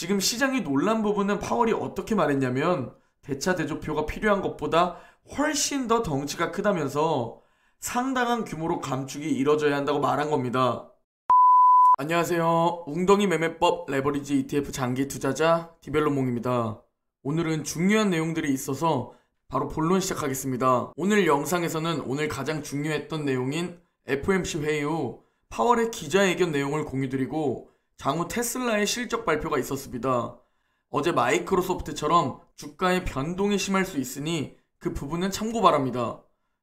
지금 시장이 놀란 부분은 파월이 어떻게 말했냐면 대차 대조표가 필요한 것보다 훨씬 더 덩치가 크다면서 상당한 규모로 감축이 이뤄져야 한다고 말한 겁니다. 안녕하세요. 웅덩이 매매법 레버리지 ETF 장기 투자자 디벨로몽입니다. 오늘은 중요한 내용들이 있어서 바로 본론 시작하겠습니다. 오늘 영상에서는 오늘 가장 중요했던 내용인 FOMC 회의 후 파월의 기자회견 내용을 공유드리고 장후 테슬라의 실적 발표가 있었습니다. 어제 마이크로소프트처럼 주가의 변동이 심할 수 있으니 그 부분은 참고 바랍니다.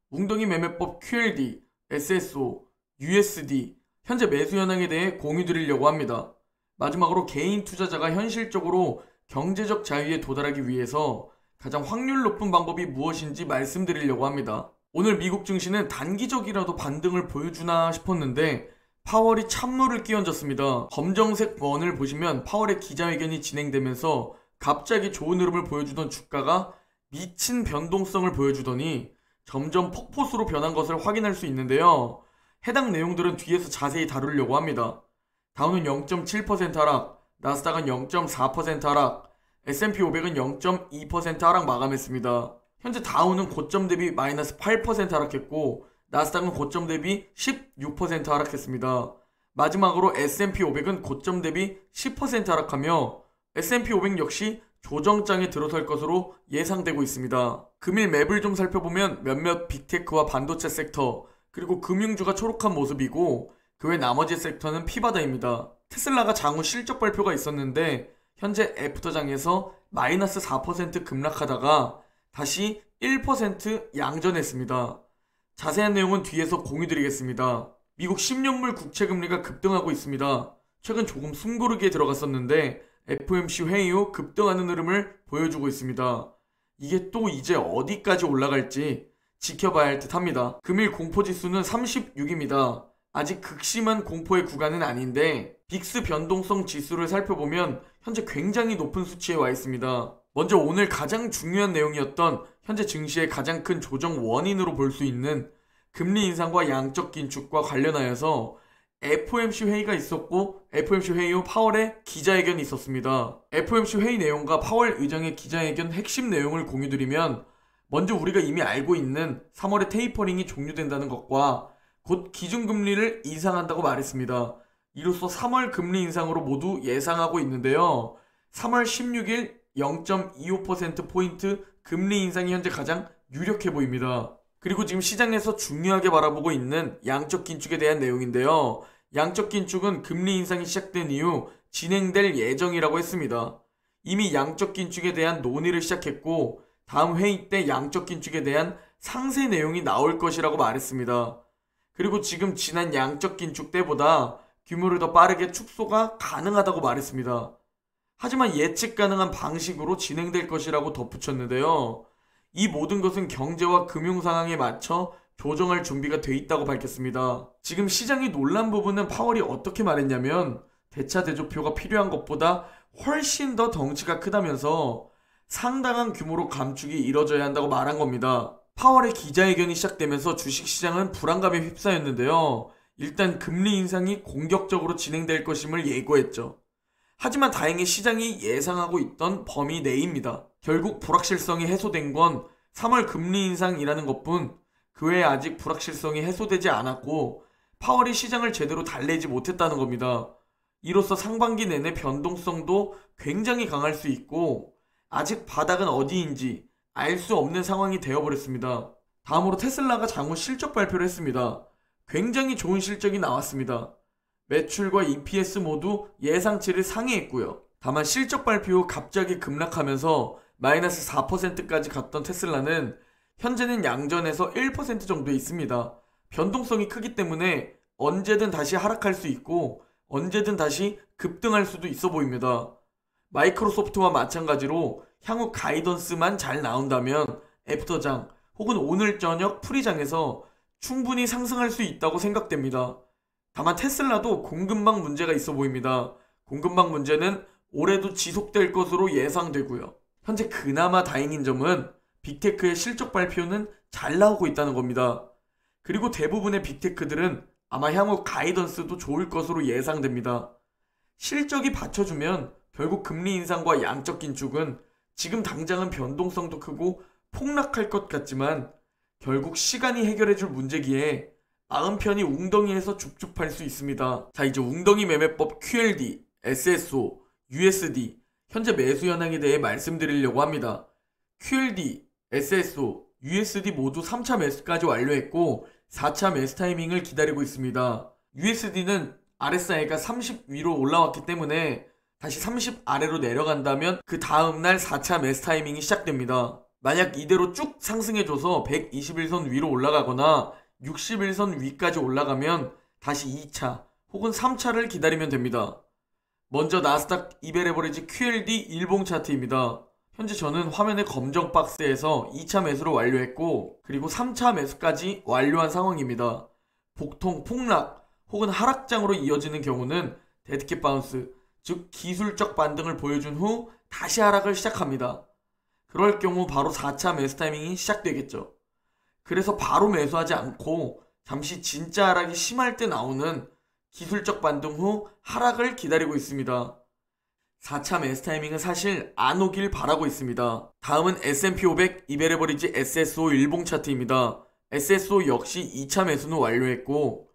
웅덩이 매매법 QLD, SSO, USD 현재 매수 현황에 대해 공유드리려고 합니다. 마지막으로 개인 투자자가 현실적으로 경제적 자유에 도달하기 위해서 가장 확률 높은 방법이 무엇인지 말씀드리려고 합니다. 오늘 미국 증시는 단기적이라도 반등을 보여주나 싶었는데 파월이 찬물을 끼얹었습니다. 검정색 원을 보시면 파월의 기자회견이 진행되면서 갑자기 좋은 흐름을 보여주던 주가가 미친 변동성을 보여주더니 점점 폭포수로 변한 것을 확인할 수 있는데요. 해당 내용들은 뒤에서 자세히 다루려고 합니다. 다우는 0.7% 하락, 나스닥은 0.4% 하락, S&P 500은 0.2% 하락 마감했습니다. 현재 다우는 고점 대비 마이너스 8% 하락했고 나스닥은 고점 대비 16% 하락했습니다. 마지막으로 S&P 500은 고점 대비 10% 하락하며 S&P 500 역시 조정장에 들어설 것으로 예상되고 있습니다. 금일 맵을 좀 살펴보면 몇몇 빅테크와 반도체 섹터 그리고 금융주가 초록한 모습이고 그 외 나머지 섹터는 피바다입니다. 테슬라가 장후 실적 발표가 있었는데 현재 애프터장에서 마이너스 4% 급락하다가 다시 1% 양전했습니다. 자세한 내용은 뒤에서 공유드리겠습니다. 미국 10년물 국채금리가 급등하고 있습니다. 최근 조금 숨고르기에 들어갔었는데 FOMC 회의 후 급등하는 흐름을 보여주고 있습니다. 이게 또 이제 어디까지 올라갈지 지켜봐야 할 듯 합니다. 금일 공포지수는 36입니다. 아직 극심한 공포의 구간은 아닌데 빅스 변동성 지수를 살펴보면 현재 굉장히 높은 수치에 와 있습니다. 먼저 오늘 가장 중요한 내용이었던 현재 증시의 가장 큰 조정 원인으로 볼 수 있는 금리 인상과 양적 긴축과 관련하여서 FOMC 회의가 있었고 FOMC 회의 후 파월의 기자회견이 있었습니다. FOMC 회의 내용과 파월 의장의 기자회견 핵심 내용을 공유드리면 먼저 우리가 이미 알고 있는 3월에 테이퍼링이 종료된다는 것과 곧 기준금리를 인상한다고 말했습니다. 이로써 3월 금리 인상으로 모두 예상하고 있는데요. 3월 16일 0.25%포인트 금리 인상이 현재 가장 유력해 보입니다. 그리고 지금 시장에서 중요하게 바라보고 있는 양적 긴축에 대한 내용인데요. 양적 긴축은 금리 인상이 시작된 이후 진행될 예정이라고 했습니다. 이미 양적 긴축에 대한 논의를 시작했고 다음 회의 때 양적 긴축에 대한 상세 내용이 나올 것이라고 말했습니다. 그리고 지금 지난 양적 긴축 때보다 규모를 더 빠르게 축소가 가능하다고 말했습니다. 하지만 예측 가능한 방식으로 진행될 것이라고 덧붙였는데요. 이 모든 것은 경제와 금융 상황에 맞춰 조정할 준비가 돼 있다고 밝혔습니다. 지금 시장이 놀란 부분은 파월이 어떻게 말했냐면 대차 대조표가 필요한 것보다 훨씬 더 덩치가 크다면서 상당한 규모로 감축이 이뤄져야 한다고 말한 겁니다. 파월의 기자회견이 시작되면서 주식시장은 불안감에 휩싸였는데요. 일단 금리 인상이 공격적으로 진행될 것임을 예고했죠. 하지만 다행히 시장이 예상하고 있던 범위 내입니다. 결국 불확실성이 해소된 건 3월 금리 인상이라는 것뿐 그 외에 아직 불확실성이 해소되지 않았고 파월이 시장을 제대로 달래지 못했다는 겁니다. 이로써 상반기 내내 변동성도 굉장히 강할 수 있고 아직 바닥은 어디인지 알 수 없는 상황이 되어버렸습니다. 다음으로 테슬라가 장후 실적 발표를 했습니다. 굉장히 좋은 실적이 나왔습니다. 매출과 EPS 모두 예상치를 상회했고요. 다만 실적 발표 후 갑자기 급락하면서 마이너스 4%까지 갔던 테슬라는 현재는 양전에서 1% 정도에 있습니다. 변동성이 크기 때문에 언제든 다시 하락할 수 있고 언제든 다시 급등할 수도 있어 보입니다. 마이크로소프트와 마찬가지로 향후 가이던스만 잘 나온다면 애프터장 혹은 오늘 저녁 프리장에서 충분히 상승할 수 있다고 생각됩니다. 다만 테슬라도 공급망 문제가 있어 보입니다. 공급망 문제는 올해도 지속될 것으로 예상되고요. 현재 그나마 다행인 점은 빅테크의 실적 발표는 잘 나오고 있다는 겁니다. 그리고 대부분의 빅테크들은 아마 향후 가이던스도 좋을 것으로 예상됩니다. 실적이 받쳐주면 결국 금리 인상과 양적 긴축은 지금 당장은 변동성도 크고 폭락할 것 같지만 결국 시간이 해결해줄 문제기에 마음 편히 웅덩이에서 줍줍할 수 있습니다. 자, 이제 웅덩이 매매법 QLD, SSO, USD 현재 매수 현황에 대해 말씀드리려고 합니다. QLD, SSO, USD 모두 3차 매수까지 완료했고 4차 매수 타이밍을 기다리고 있습니다. USD는 RSI가 30 위로 올라왔기 때문에 다시 30 아래로 내려간다면 그 다음날 4차 매수 타이밍이 시작됩니다. 만약 이대로 쭉 상승해줘서 121선 위로 올라가거나 61선 위까지 올라가면 다시 2차 혹은 3차를 기다리면 됩니다. 먼저 나스닥 200에버리지 QLD 일봉 차트입니다. 현재 저는 화면의 검정 박스에서 2차 매수를 완료했고 그리고 3차 매수까지 완료한 상황입니다. 복통, 폭락 혹은 하락장으로 이어지는 경우는 데드캣 바운스, 즉 기술적 반등을 보여준 후 다시 하락을 시작합니다. 그럴 경우 바로 4차 매수 타이밍이 시작되겠죠. 그래서 바로 매수하지 않고 잠시 진짜 하락이 심할 때 나오는 기술적 반등 후 하락을 기다리고 있습니다. 4차 매수 타이밍은 사실 안 오길 바라고 있습니다. 다음은 S&P 500 200에버리지 SSO 일봉 차트입니다. SSO 역시 2차 매수는 완료했고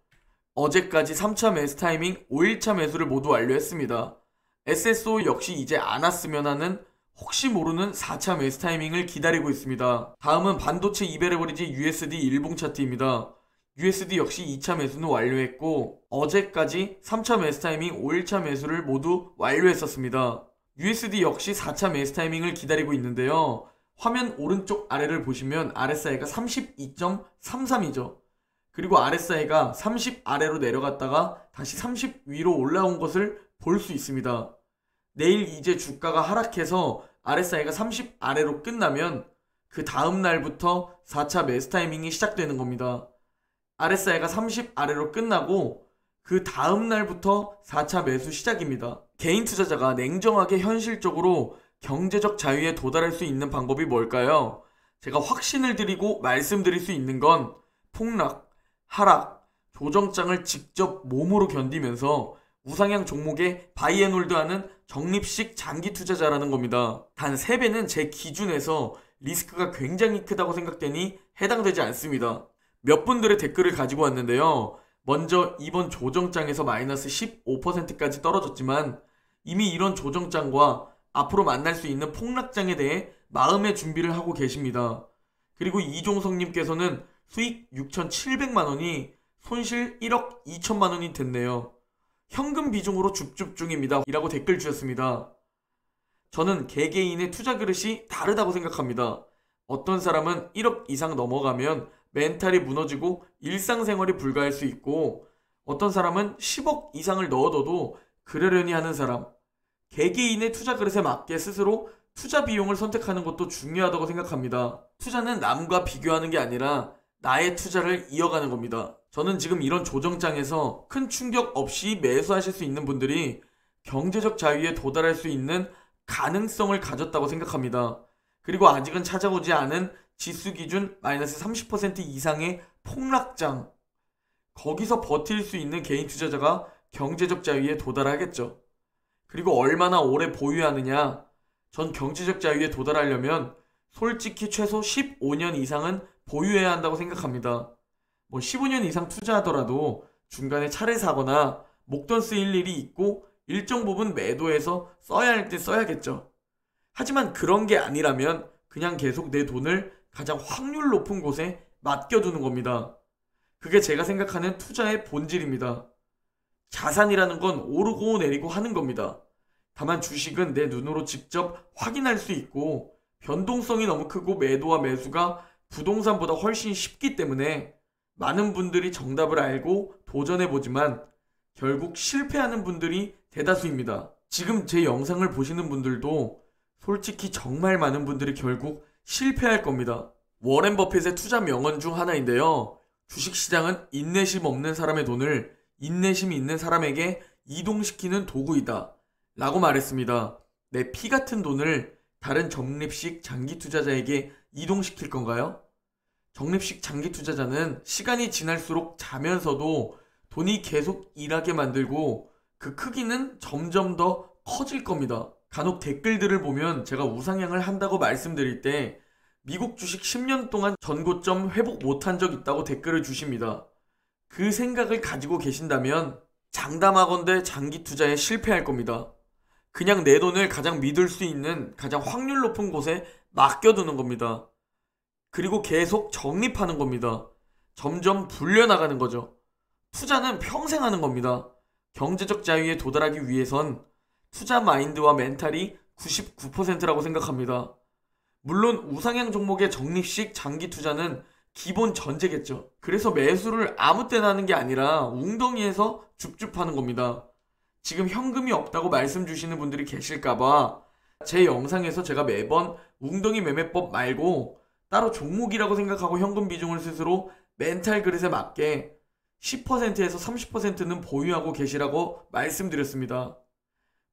어제까지 3차 매수 타이밍 5일차 매수를 모두 완료했습니다. SSO 역시 이제 안 왔으면 하는 혹시 모르는 4차 매수 타이밍을 기다리고 있습니다. 다음은 반도체 200에버리지 USD 일봉 차트입니다. USD 역시 2차 매수는 완료했고 어제까지 3차 매수 타이밍 5일차 매수를 모두 완료했었습니다. USD 역시 4차 매수 타이밍을 기다리고 있는데요. 화면 오른쪽 아래를 보시면 RSI가 32.33이죠. 그리고 RSI가 30 아래로 내려갔다가 다시 30 위로 올라온 것을 볼 수 있습니다. 내일 이제 주가가 하락해서 RSI가 30 아래로 끝나면 그 다음 날부터 4차 매수 타이밍이 시작되는 겁니다. RSI가 30 아래로 끝나고 그 다음 날부터 4차 매수 시작입니다. 개인 투자자가 냉정하게 현실적으로 경제적 자유에 도달할 수 있는 방법이 뭘까요? 제가 확신을 드리고 말씀드릴 수 있는 건 폭락, 하락, 조정장을 직접 몸으로 견디면서 우상향 종목에 바이앤홀드하는 적립식 장기 투자자라는 겁니다. 단 3배는 제 기준에서 리스크가 굉장히 크다고 생각되니 해당되지 않습니다. 몇 분들의 댓글을 가지고 왔는데요. 먼저 이번 조정장에서 마이너스 15%까지 떨어졌지만 이미 이런 조정장과 앞으로 만날 수 있는 폭락장에 대해 마음의 준비를 하고 계십니다. 그리고 이종성님께서는 수익 6,700만원이 손실 1억 2천만원이 됐네요. 현금 비중으로 줍줍 중입니다. 이라고 댓글 주셨습니다. 저는 개개인의 투자 그릇이 다르다고 생각합니다. 어떤 사람은 1억 이상 넘어가면 멘탈이 무너지고 일상생활이 불가할 수 있고 어떤 사람은 10억 이상을 넣어둬도 그러려니 하는 사람, 개개인의 투자 그릇에 맞게 스스로 투자 비용을 선택하는 것도 중요하다고 생각합니다. 투자는 남과 비교하는 게 아니라 나의 투자를 이어가는 겁니다. 저는 지금 이런 조정장에서 큰 충격 없이 매수하실 수 있는 분들이 경제적 자유에 도달할 수 있는 가능성을 가졌다고 생각합니다. 그리고 아직은 찾아오지 않은 지수 기준 마이너스 30% 이상의 폭락장, 거기서 버틸 수 있는 개인 투자자가 경제적 자유에 도달하겠죠. 그리고 얼마나 오래 보유하느냐, 전 경제적 자유에 도달하려면 솔직히 최소 15년 이상은 보유해야 한다고 생각합니다. 15년 이상 투자하더라도 중간에 차를 사거나 목돈 쓰일 일이 있고 일정 부분 매도해서 써야 할 때 써야겠죠. 하지만 그런 게 아니라면 그냥 계속 내 돈을 가장 확률 높은 곳에 맡겨두는 겁니다. 그게 제가 생각하는 투자의 본질입니다. 자산이라는 건 오르고 내리고 하는 겁니다. 다만 주식은 내 눈으로 직접 확인할 수 있고 변동성이 너무 크고 매도와 매수가 부동산보다 훨씬 쉽기 때문에 많은 분들이 정답을 알고 도전해보지만 결국 실패하는 분들이 대다수입니다. 지금 제 영상을 보시는 분들도 솔직히 정말 많은 분들이 결국 실패할 겁니다. 워렌 버핏의 투자 명언 중 하나인데요. 주식시장은 인내심 없는 사람의 돈을 인내심이 있는 사람에게 이동시키는 도구이다 라고 말했습니다. 내 피 같은 돈을 다른 적립식 장기 투자자에게 이동시킬 건가요? 적립식 장기 투자자는 시간이 지날수록 자면서도 돈이 계속 일하게 만들고 그 크기는 점점 더 커질 겁니다. 간혹 댓글들을 보면 제가 우상향을 한다고 말씀드릴 때 미국 주식 10년 동안 전고점 회복 못한 적 있다고 댓글을 주십니다. 그 생각을 가지고 계신다면 장담하건대 장기 투자에 실패할 겁니다. 그냥 내 돈을 가장 믿을 수 있는 가장 확률 높은 곳에 맡겨두는 겁니다. 그리고 계속 적립하는 겁니다. 점점 불려나가는 거죠. 투자는 평생 하는 겁니다. 경제적 자유에 도달하기 위해선 투자 마인드와 멘탈이 99%라고 생각합니다. 물론 우상향 종목의 적립식 장기 투자는 기본 전제겠죠. 그래서 매수를 아무 때나 하는 게 아니라 웅덩이에서 줍줍하는 겁니다. 지금 현금이 없다고 말씀 주시는 분들이 계실까봐 제 영상에서 제가 매번 웅덩이 매매법 말고 따로 종목이라고 생각하고 현금 비중을 스스로 멘탈 그릇에 맞게 10%에서 30%는 보유하고 계시라고 말씀드렸습니다.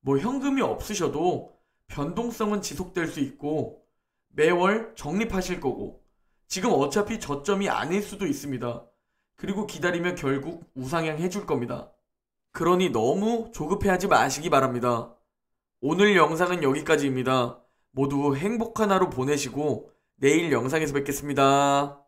뭐 현금이 없으셔도 변동성은 지속될 수 있고 매월 적립하실 거고 지금 어차피 저점이 아닐 수도 있습니다. 그리고 기다리면 결국 우상향 해줄 겁니다. 그러니 너무 조급해하지 마시기 바랍니다. 오늘 영상은 여기까지입니다. 모두 행복한 하루 보내시고 내일 영상에서 뵙겠습니다.